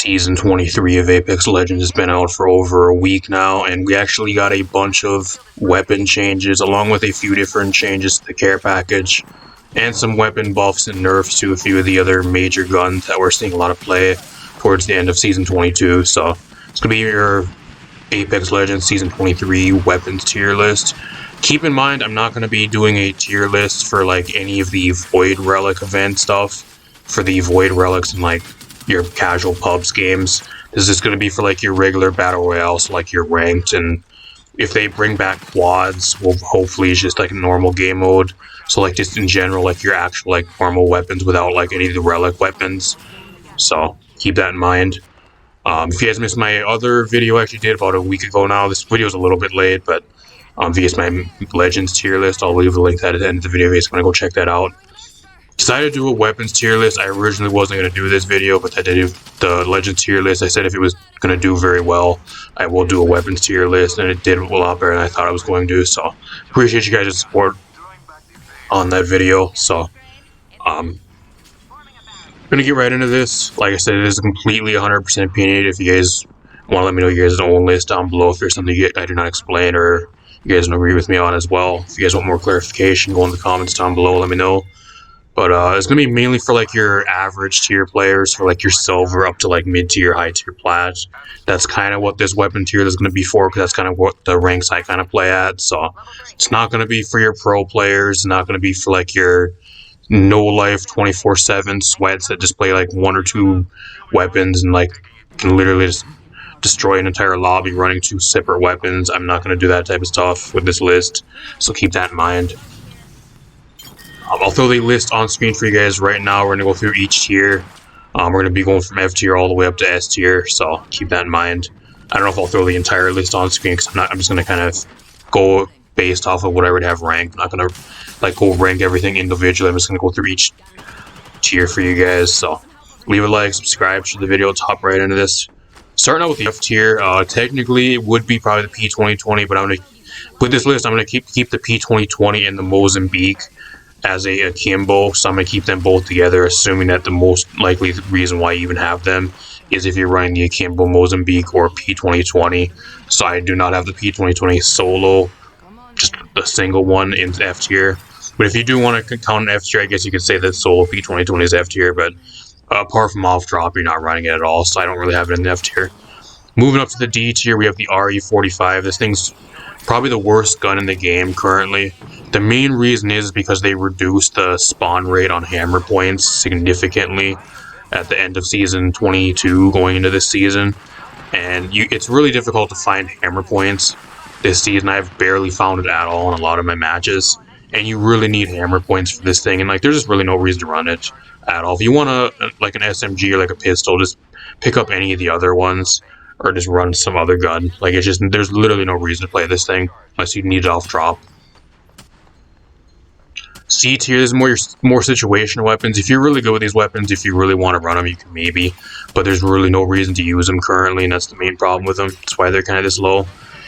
Season 23 of Apex Legends has been out for over a week now, and we actually got a bunch of weapon changes, along with a few different changes to the care package, and some weapon buffs and nerfs to a few of the other major guns that we're seeing a lot of play towards the end of Season 22. So it's going to be your Apex Legends Season 23 weapons tier list. Keep in mind, I'm not going to be doing a tier list for like any of the Void Relic event stuff, for the Void Relics and like your casual pubs games. This is going to be for like your regular battle royale, so like your ranked, and if they bring back quads, well, hopefully it's just like normal game mode. So like just in general, like your actual like normal weapons without like any of the relic weapons. So keep that in mind. If you guys missed my other video I actually did about a week ago now, this video is a little bit late, but if you guys my Legends tier list, I'll leave a link to that at the end of the video if you guys want to go check that out. Decided to do a weapons tier list. I originally wasn't going to do this video, but I did the Legends tier list. I said if it was going to do very well, I will do a weapons tier list, and it did a lot better than I thought I was going to. So appreciate you guys' support on that video. So I'm going to get right into this. Like I said, it is completely 100% opinionated. If you guys want to let me know your guys' own list down below, if there's something I do not explain or you guys don't agree with me on as well. If you guys want more clarification, go in the comments down below, let me know. But it's going to be mainly for like your average tier players, for like your silver up to like mid tier, high tier plat. That's kind of what this weapon tier is going to be for, because that's kind of what the ranks I kind of play at. So it's not going to be for your pro players, it's not going to be for like your no life 24/7 sweats that just play like one or two weapons and like can literally just destroy an entire lobby running two separate weapons. I'm not going to do that type of stuff with this list, so keep that in mind. I'll throw the list on screen for you guys right now. We're going to go through each tier. We're going to be going from F tier all the way up to S tier, so keep that in mind. I don't know if I'll throw the entire list on screen, because I'm just going to kind of go based off of what I would have ranked. I'm not going to like go rank everything individually. I'm just going to go through each tier for you guys. So leave a like, subscribe to the video, top right into this. Starting out with the F tier, technically it would be probably the P2020, but I'm going to, with this list, I'm going to keep the P2020 and the Mozambique as a akimbo, so I'm going to keep them both together, assuming that the most likely reason why you even have them is if you're running the akimbo Mozambique or P2020. So I do not have the P2020 solo, just a single one in F tier. But if you do want to count an F tier, I guess you could say that solo P2020 is F tier, but apart from off drop, you're not running it at all, so I don't really have it in the F tier. Moving up to the D tier, we have the RE45. This thing's probably the worst gun in the game currently. The main reason is because they reduced the spawn rate on hammer points significantly at the end of Season 22 going into this season. And it's really difficult to find hammer points this season. I've barely found it at all in a lot of my matches. And you really need hammer points for this thing. And like, there's just really no reason to run it at all. If you want like an SMG or like a pistol, just pick up any of the other ones. Or just run some other gun. Like, it's just, there's literally no reason to play this thing unless you need it off drop. C tier is more situational weapons. If you're really good with these weapons, if you really want to run them, you can maybe. But there's really no reason to use them currently, and that's the main problem with them. That's why they're kind of this low.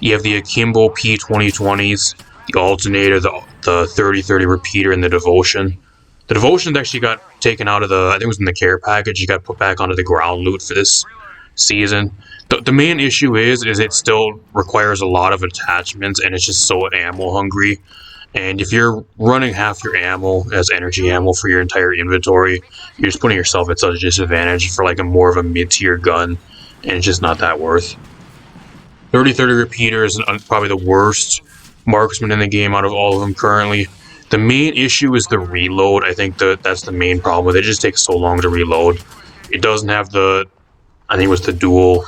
You have the Akimbo P2020s, the Alternator, the 3030 Repeater, and the Devotion. The Devotion actually got taken out of the, I think it was in the care package. You got put back onto the ground loot for this season. The main issue is it still requires a lot of attachments, and it's just so ammo hungry. And if you're running half your ammo as energy ammo for your entire inventory, you're just putting yourself at such a disadvantage for like a more of a mid-tier gun, and it's just not that worth. 3030 Repeater is probably the worst marksman in the game out of all of them currently. The main issue is the reload. I think that's the main problem with it. It just takes so long to reload. It doesn't have the, I think it was the dual,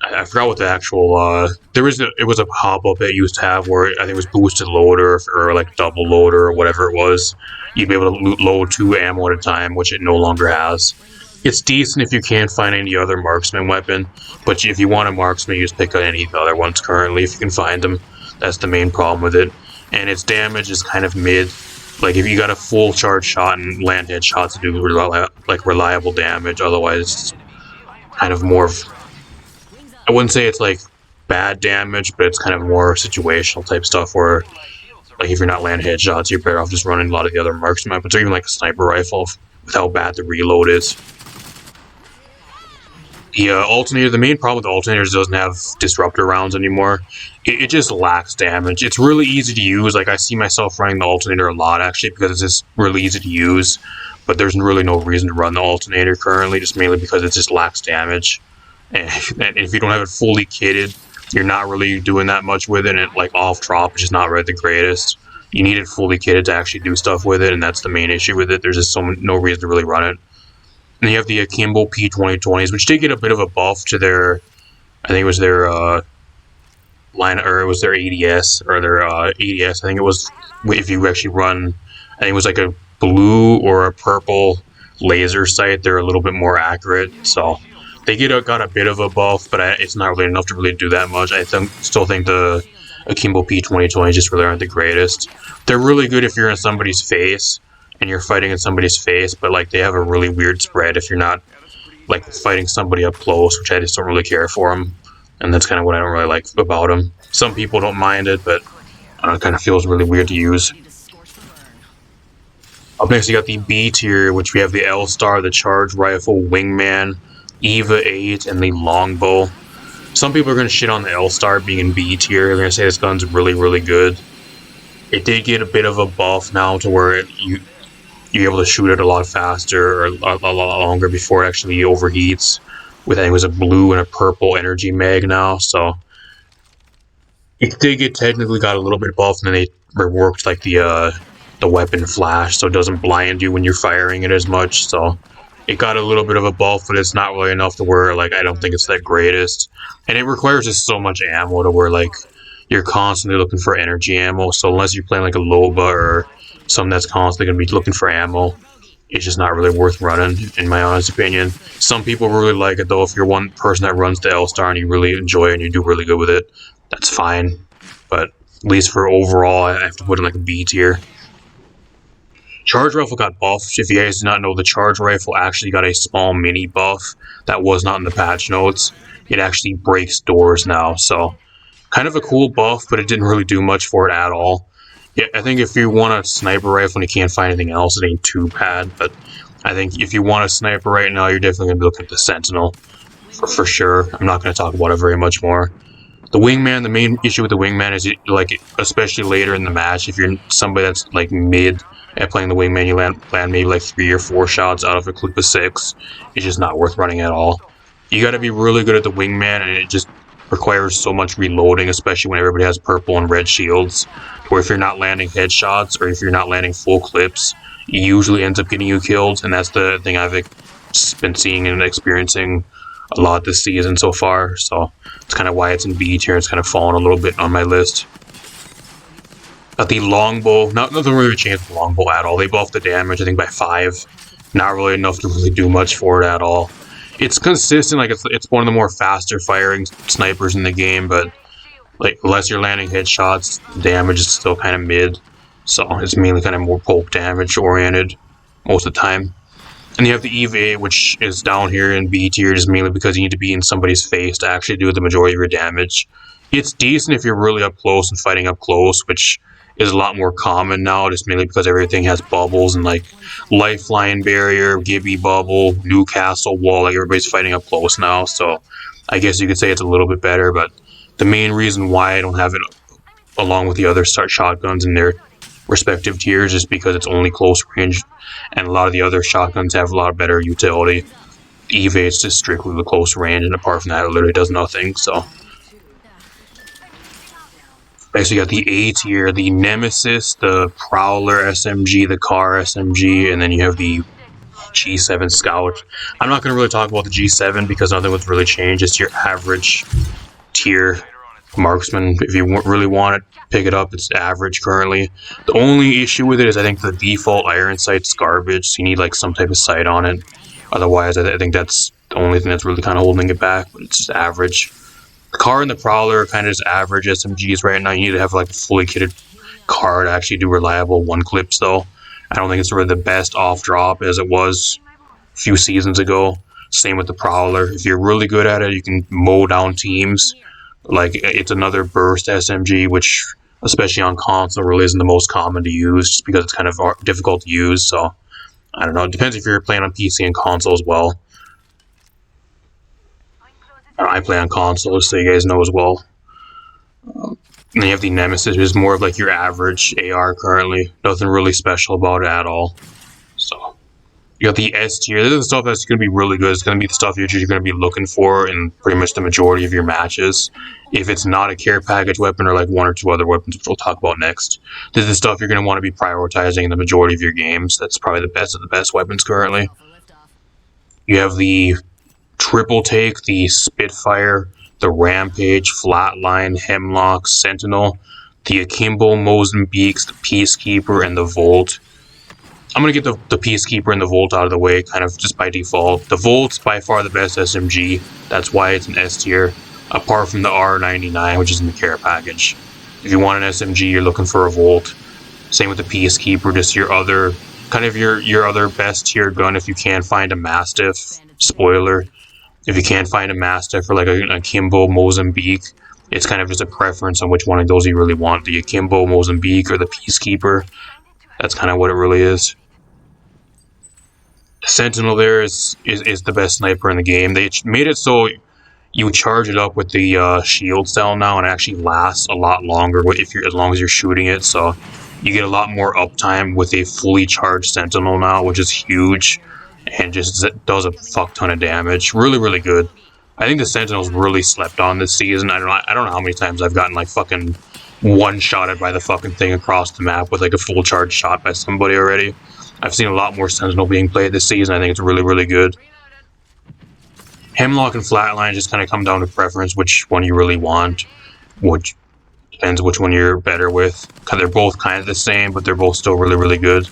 I forgot what the actual, it was a pop-up it used to have where I think it was boosted loader or like double loader or whatever it was. You'd be able to load 2 ammo at a time, which it no longer has. It's decent if you can't find any other marksman weapon, but if you want a marksman, you just pick up any of the other ones currently if you can find them. That's the main problem with it. And its damage is kind of mid. Like if you got a full charge shot and land headshots to do reliable damage, otherwise it's kind of more of, I wouldn't say it's like bad damage, but it's kind of more situational type stuff where, like, if you're not landing headshots, you're better off just running a lot of the other marksman weapons, or even like a sniper rifle with how bad the reload is. The alternator, the main problem with the alternator is it doesn't have disruptor rounds anymore. It just lacks damage. It's really easy to use. Like, I see myself running the alternator a lot, actually, because it's just really easy to use. But there's really no reason to run the alternator currently, just mainly because it just lacks damage. And if you don't have it fully kitted, you're not really doing that much with it, and like off drop, it's just not really the greatest. You need it fully kitted to actually do stuff with it, and that's the main issue with it. There's just no reason to really run it. And you have the Akimbo P2020s, which did get a bit of a buff to their, I think it was their line, or it was their ADS, or their ADS. I think it was, if you actually run, I think it was like a blue or a purple laser sight, they're a little bit more accurate. So they got a bit of a buff, but it's not really enough to really do that much. I still think the Akimbo P2020 just really aren't the greatest. They're really good if you're in somebody's face and you're fighting in somebody's face, but like they have a really weird spread if you're not like fighting somebody up close, which I just don't really care for them. And that's kind of what I don't really like about them. Some people don't mind it, but it kind of feels really weird to use. Up next, you got the B tier, which we have the L-Star, the Charge Rifle, Wingman, Eva 8, and the Longbow. Some people are going to shit on the L-Star being in B tier. They're going to say this gun's really, really good. It did get a bit of a buff now to where you're able to shoot it a lot faster or a lot longer before it actually overheats. With, I think it was a blue and a purple energy mag now, so it did get technically got a little bit buffed, and then they reworked like the weapon flash, so it doesn't blind you when you're firing it as much. So it got a little bit of a buff, but it's not really enough to where like I don't think it's that greatest. And it requires just so much ammo to where like you're constantly looking for energy ammo. So unless you're playing like a Loba or something that's constantly gonna be looking for ammo, it's just not really worth running, in my honest opinion. Some people really like it though. If you're one person that runs the L-Star and you really enjoy it and you do really good with it, that's fine. But at least for overall, I have to put in like a B tier. Charge Rifle got buffed. If you guys do not know, the Charge Rifle actually got a small mini buff that was not in the patch notes. It actually breaks doors now, so kind of a cool buff, but it didn't really do much for it at all. Yeah, I think if you want a sniper rifle and you can't find anything else, it ain't too bad. But I think if you want a sniper right now, you're definitely going to be looking at the Sentinel for sure. I'm not going to talk about it very much more. The Wingman, the main issue with the Wingman is, like, especially later in the match, if you're somebody that's, like, mid at playing the Wingman, you land maybe, like, 3 or 4 shots out of a clip of 6. It's just not worth running at all. You got to be really good at the Wingman, and it just requires so much reloading, especially when everybody has purple and red shields, where if you're not landing headshots or if you're not landing full clips, it usually ends up getting you killed, and that's the thing I've been seeing and experiencing a lot this season so far. So it's kind of why it's in B tier. It's kind of fallen a little bit on my list. Got the Longbow. Nothing really changed with the Longbow at all. They buffed the damage, I think, by 5. Not really enough to really do much for it at all. It's consistent, like it's one of the more faster firing snipers in the game, but like unless you're landing headshots, the damage is still kind of mid. So it's mainly kind of more poke damage oriented most of the time. And you have the EVA, which is down here in B tier, just mainly because you need to be in somebody's face to actually do the majority of your damage. It's decent if you're really up close and fighting up close, which is a lot more common now, just mainly because everything has bubbles and like Lifeline Barrier, Gibby Bubble, Newcastle Wall, like everybody's fighting up close now, so I guess you could say it's a little bit better, but the main reason why I don't have it along with the other shotguns in their respective tiers is because it's only close range, and a lot of the other shotguns have a lot better utility. EVA is just strictly the close range, and apart from that, it literally does nothing, so. Next, we got the A tier, the Nemesis, the Prowler SMG, the Car SMG, and then you have the G7 Scout. I'm not going to really talk about the G7 because nothing was really changed. It's your average tier marksman. If you really want it, pick it up. It's average currently. The only issue with it is I think the default iron sight's garbage, so you need like some type of sight on it. Otherwise, I think that's the only thing that's really kind of holding it back, but it's just average. The Car and the Prowler are kind of just average SMGs right now. You need to have like a fully kitted car to actually do reliable one clips though. I don't think it's really the best off drop as it was a few seasons ago. Same with the Prowler. If you're really good at it, you can mow down teams. Like it's another burst SMG, which especially on console really isn't the most common to use just because it's kind of difficult to use. So I don't know. It depends if you're playing on PC and console as well. I play on console, so you guys know as well. And then you have the Nemesis, which is more of like your average AR currently. Nothing really special about it at all. So you got the S tier. This is the stuff that's going to be really good. It's going to be the stuff you're going to be looking for in pretty much the majority of your matches. If it's not a care package weapon or like one or two other weapons, which we'll talk about next, this is the stuff you're going to want to be prioritizing in the majority of your games. That's probably the best of the best weapons currently. You have the Triple Take, the Spitfire, the Rampage, Flatline, Hemlock, Sentinel, the Akimbo, Mozambiques, the Peacekeeper, and the Volt. I'm going to get the Peacekeeper and the Volt out of the way, kind of just by default. The Volt's by far the best SMG. That's why it's an S tier, apart from the R99, which is in the care package. If you want an SMG, you're looking for a Volt. Same with the Peacekeeper, just your other, kind of your other best tier gun if you can find a Mastiff. Spoiler. If you can't find a Mastiff or like a Akimbo, Mozambique, it's kind of just a preference on which one of those you really want. The Akimbo, Mozambique, or the Peacekeeper. That's kind of what it really is. Sentinel there is the best sniper in the game. They made it so you charge it up with the shield cell now, and it actually lasts a lot longer as long as you're shooting it. So you get a lot more uptime with a fully charged Sentinel now, which is huge, and just does a fuck ton of damage. Really, really good. I think the Sentinel's really slept on this season. I don't know how many times I've gotten like fucking one-shotted by the fucking thing across the map with like a full charge shot by somebody already. I've seen a lot more Sentinel being played this season. I think it's really, really good. Hemlock and Flatline just kind of come down to preference, which one you really want, which depends which one you're better with. Because they're both kind of the same, but they're both still really, really good.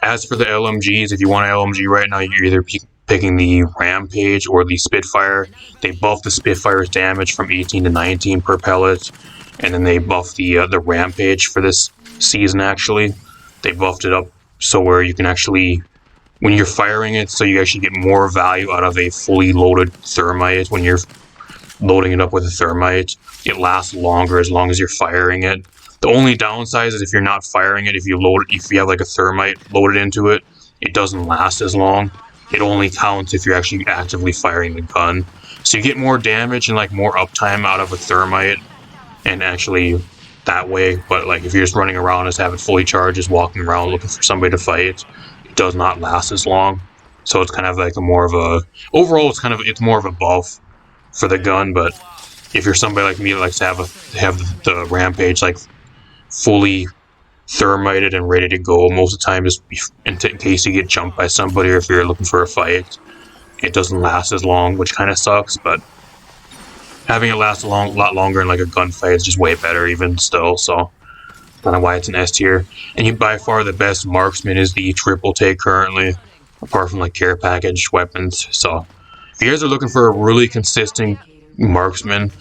As for the LMGs, if you want an LMG right now, you're either picking the Rampage or the Spitfire. They buff the Spitfire's damage from 18 to 19 per pellet, and then they buff the Rampage for this season, actually. They buffed it up so where you can actually, when you're firing it, so you actually get more value out of a fully loaded thermite. When you're loading it up with a thermite, it lasts longer as long as you're firing it. The only downside is if you're not firing it, if you have like a thermite loaded into it, it doesn't last as long. It only counts if you're actually actively firing the gun. So you get more damage and like more uptime out of a thermite, and actually that way. But like if you're just running around, just have it fully charged, just walking around looking for somebody to fight, it does not last as long. So it's kind of like overall it's more of a buff for the gun. But if you're somebody like me that likes to have the Rampage like fully thermited and ready to go most of the time, just in case you get jumped by somebody, or if you're looking for a fight, it doesn't last as long, which kind of sucks. But having it last a lot longer in like a gunfight is just way better even still. So kind of why it's an S tier. And by far the best marksman is the Triple Take currently, apart from like care package weapons. So if you guys are looking for a really consistent marksman,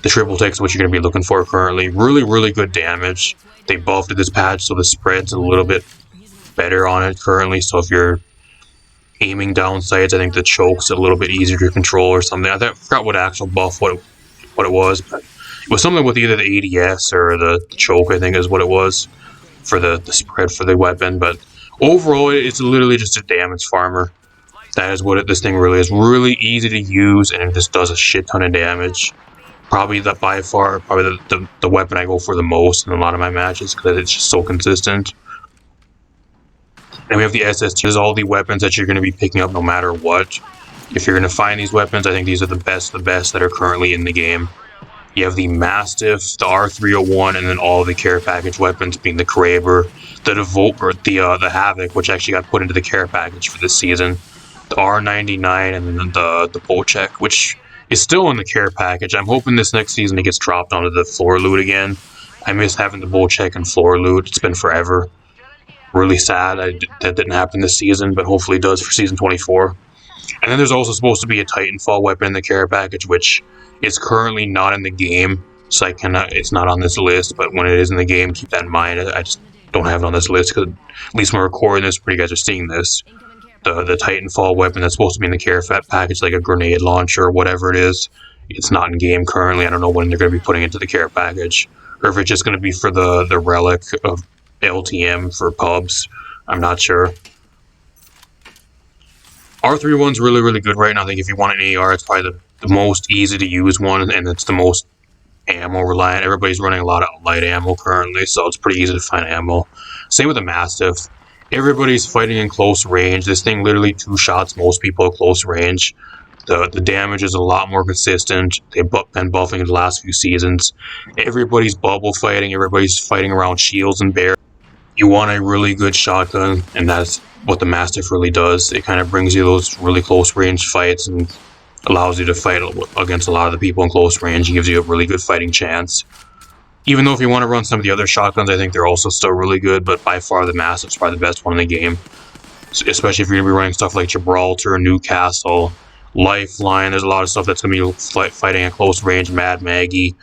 the Triple Take is what you're going to be looking for currently. Really, really good damage. They buffed this patch, so the spread's a little bit better on it currently. So if you're aiming down sights, I think the choke's a little bit easier to control or something. I forgot what actual buff what it was, but it was something with either the ADS or the choke, I think is what it was for the spread for the weapon. But overall, it's literally just a damage farmer. That is what this thing really is. Really easy to use, and it just does a shit ton of damage. Probably by far the weapon I go for the most in a lot of my matches because it's just so consistent. And we have the SST. There's all the weapons that you're going to be picking up no matter what. If you're going to find these weapons, I think these are the best that are currently in the game. You have the Mastiff, the R301, and then all the care package weapons being the Kraber, the Devoker, the Havoc, which actually got put into the care package for this season, the R99, and then the Bocek, which is still in the care package. I'm hoping this next season it gets dropped onto the floor loot again. I miss having the Bocek and floor loot. It's been forever. Really sad that didn't happen this season, but hopefully it does for season 24. And then there's also supposed to be a Titanfall weapon in the care package, which is currently not in the game, so it's not on this list. But when it is in the game, keep that in mind. I just don't have it on this list because at least when we're recording this, when you guys are seeing this, the Titanfall weapon that's supposed to be in the care package, like a grenade launcher or whatever it is, it's not in game currently. I don't know when they're going to be putting it into the care package, or if it's just going to be for the relic of LTM for pubs. I'm not sure. R31's really, really good right now. I think if you want an AR, it's probably the most easy to use one, and it's the most ammo reliant. Everybody's running a lot of light ammo currently, so it's pretty easy to find ammo. Same with the Mastiff. Everybody's fighting in close range. This thing literally two shots most people at close range. The damage is a lot more consistent. They've been buffing in the last few seasons. Everybody's bubble fighting. Everybody's fighting around shields and barrels. You want a really good shotgun, and that's what the Mastiff really does. It kind of brings you those really close range fights and allows you to fight against a lot of the people in close range and gives you a really good fighting chance. Even though if you want to run some of the other shotguns, I think they're also still really good, but by far the Mastiff's probably the best one in the game. Especially if you're going to be running stuff like Gibraltar, Newcastle, Lifeline. There's a lot of stuff that's going to be fighting at close range, Mad Maggie.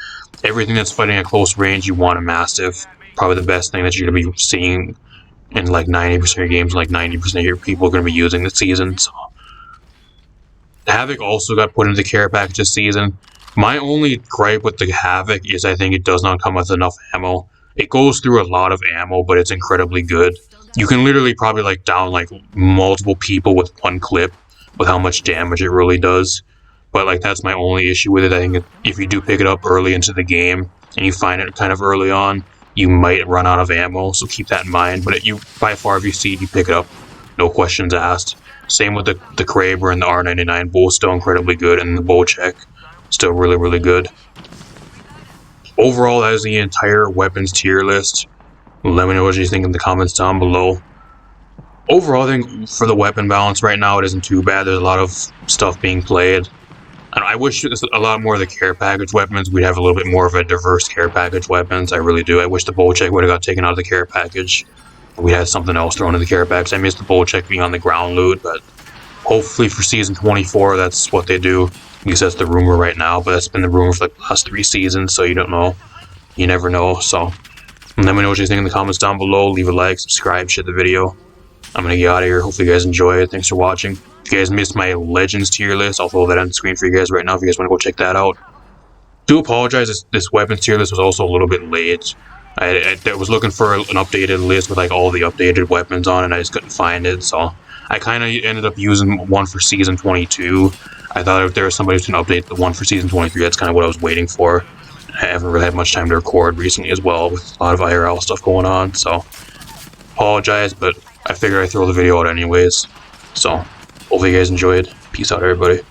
Everything that's fighting at close range, you want a Mastiff. Probably the best thing that you're going to be seeing in like 90% of your games, like 90% of your people are going to be using this season. So. Havoc also got put into the care package this season. My only gripe with the Havoc is I think it does not come with enough ammo. It goes through a lot of ammo, but it's incredibly good. You can literally probably like down like multiple people with one clip with how much damage it really does. But like that's my only issue with it. I think if you do pick it up early into the game and you find it kind of early on, you might run out of ammo, so keep that in mind. But you by far, if you see it, you pick it up, no questions asked. Same with the Kraber and the R99, both still incredibly good, and the Bocek still really, really good. Overall, that is the entire weapons tier list. Let me know what you think in the comments down below. Overall, I think for the weapon balance right now, it isn't too bad. There's a lot of stuff being played. And I wish a lot more of the care package weapons, we'd have a little bit more of a diverse care package weapons. I really do. I wish the Bocek would have got taken out of the care package. We had something else thrown in the care packs. I missed the Bocek being on the ground loot, but hopefully for season 24, that's what they do. At least that's the rumor right now, but that's been the rumor for like the last 3 seasons, so you don't know. You never know, so let me know what you think in the comments down below. Leave a like, subscribe, share the video. I'm gonna get out of here. Hopefully you guys enjoy it. Thanks for watching. If you guys missed my Legends tier list, I'll throw that on the screen for you guys right now if you guys want to go check that out. Do apologize, this weapons tier list was also a little bit late. I was looking for an updated list with like all the updated weapons on it, and I just couldn't find it, so I kind of ended up using one for season 22. I thought if there was somebody who's going to update the one for season 23, that's kind of what I was waiting for. I haven't really had much time to record recently as well, with a lot of IRL stuff going on, so apologize, but I figured I'd throw the video out anyways. So hopefully you guys enjoyed. Peace out, everybody.